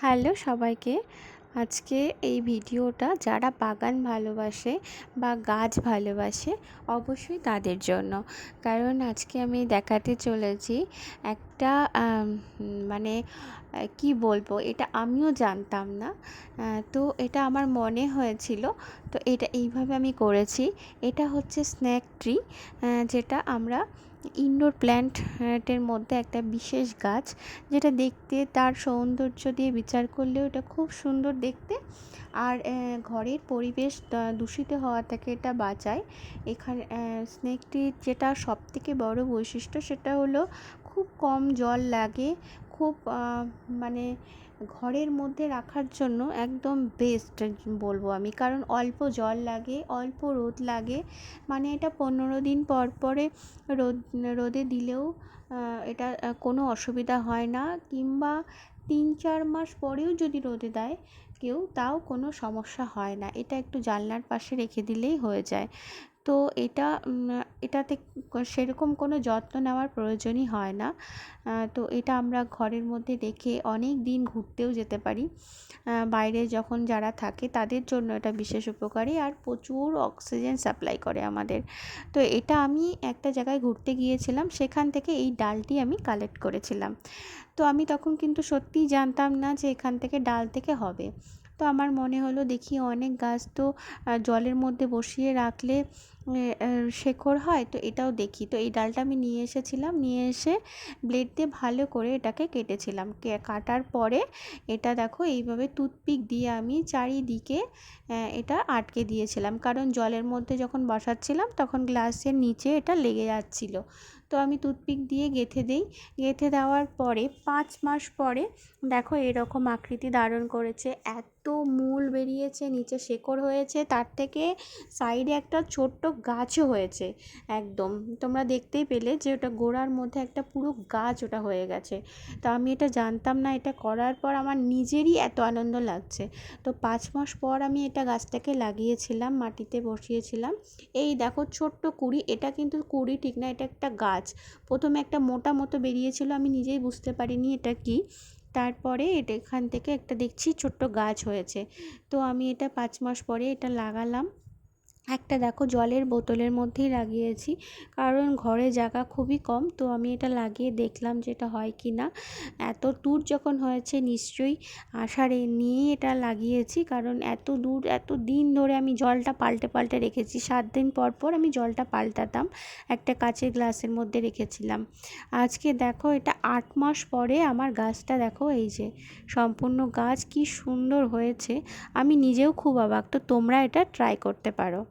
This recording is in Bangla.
হ্যালো সবাইকে। আজকে এই ভিডিওটা যারা বাগান ভালোবাসে বা গাছ ভালোবাসে অবশ্যই তাদের জন্য। কারণ আজকে আমি দেখাতে চলেছি একটা মানে কি বলবো, এটা আমিও জানতাম না। তো এটা আমার মনে হয়েছিল, তো এটা এইভাবে আমি করেছি। এটা হচ্ছে স্নেক ট্রি, যেটা আমরা ইনডোর প্ল্যান্টের মধ্যে একটা বিশেষ গাছ, যেটা দেখতে তার সৌন্দর্য দিয়ে বিচার করলেও এটা খুব সুন্দর দেখতে। আর ঘরের পরিবেশ দূষিত হওয়া থেকে এটা বাঁচায়। এখানে স্নেকটির যেটা সবথেকে বড় বৈশিষ্ট্য সেটা হলো খুব কম জল লাগে। খুব মানে ঘরের মধ্যে রাখার জন্য একদম বেস্ট বলবো আমি, কারণ অল্প জল লাগে, অল্প রোদ লাগে। মানে এটা 15 দিন পর পরে রোদে দিলেও এটা কোনো অসুবিধা হয় না, কিংবা 3-4 মাস পরেও যদি রোদে দেয় কেউ, তাও কোনো সমস্যা হয় না। এটা একটু জানলার পাশে রেখে দিলেই হয়ে যায়। তো এটাতে সেরকম কোনো যত্ন নেওয়ার প্রয়োজনই হয় না। তো এটা আমরা ঘরের মধ্যে রেখে অনেক দিন ঘুরতেও যেতে পারি। বাইরে যখন যারা থাকে তাদের জন্য এটা বিশেষ উপকারী, আর প্রচুর অক্সিজেন সাপ্লাই করে আমাদের। তো এটা আমি একটা জায়গায় ঘুরতে গিয়েছিলাম, সেখান থেকে এই ডালটি আমি কালেক্ট করেছিলাম। তো আমি তখন কিন্তু সত্যিই জানতাম না যে এখান থেকে ডাল থেকে হবে। তো আমার মনে হলো দেখি অনেক গাছ তো জলের মধ্যে বসিয়ে রাখলে শেকড় হয়, তো এটাও দেখি। তো এই ডালটা আমি নিয়ে এসেছিলাম, নিয়ে এসে ব্লেড দিয়ে ভালো করে এটাকে কেটেছিলাম। কাটার পরে এটা দেখো এইভাবে টুথপিক দিয়ে আমি চারিদিকে এটা আটকে দিয়েছিলাম, কারণ জলের মধ্যে যখন বসাচ্ছিলাম তখন গ্লাসের নিচে এটা লেগে যাচ্ছিলো। তো আমি টুথপিক দিয়ে গেঁথে দিই। গেঁথে দেওয়ার পরে 5 মাস পরে দেখো এরকম আকৃতি ধারণ করেছে, এত মূল বেরিয়েছে, নিচে শেকড় হয়েছে, তার থেকে সাইডে একটা ছোট্ট গাছও হয়েছে। একদম তোমরা দেখতেই পেলে যে ওটা গোড়ার মধ্যে একটা পুরো গাছ ওটা হয়ে গেছে। তো আমি এটা জানতাম না, এটা করার পর আমার নিজেরই এত আনন্দ লাগছে। তো 5 মাস পর আমি এটা গাছটাকে লাগিয়েছিলাম, মাটিতে বসিয়েছিলাম। এই দেখো ছোট্ট কুঁড়ি, এটা কিন্তু কুঁড়ি ঠিক না, এটা একটা গাছ। প্রথমে একটা মোটা মতো বেরিয়েছিল, আমি নিজেই বুঝতে পারিনি এটা কি। তারপরে এটা এখান থেকে একটা দেখছি ছোট্ট গাছ হয়েছে। তো আমি এটা 5 মাস পরে এটা লাগালাম। একটা দেখো জলের বোতলের মধ্যেই লাগিয়েছি, কারণ ঘরে জায়গা খুবই কম। তো আমি এটা লাগিয়ে দেখলাম যে এটা হয় কি না। এত দূর যখন হয়েছে নিশ্চয়ই আশারে নিয়েই এটা লাগিয়েছি, কারণ এত দূর এত দিন ধরে আমি জলটা পাল্টে পাল্টে রেখেছি। 7 দিন পর পর আমি জলটা পাল্টাতাম, একটা কাচের গ্লাসের মধ্যে রেখেছিলাম। আজকে দেখো এটা 8 মাস পরে আমার গাছটা দেখো, এই যে সম্পূর্ণ গাছ কি সুন্দর হয়েছে। আমি নিজেও খুব অবাক। তো তোমরা এটা ট্রাই করতে পারো।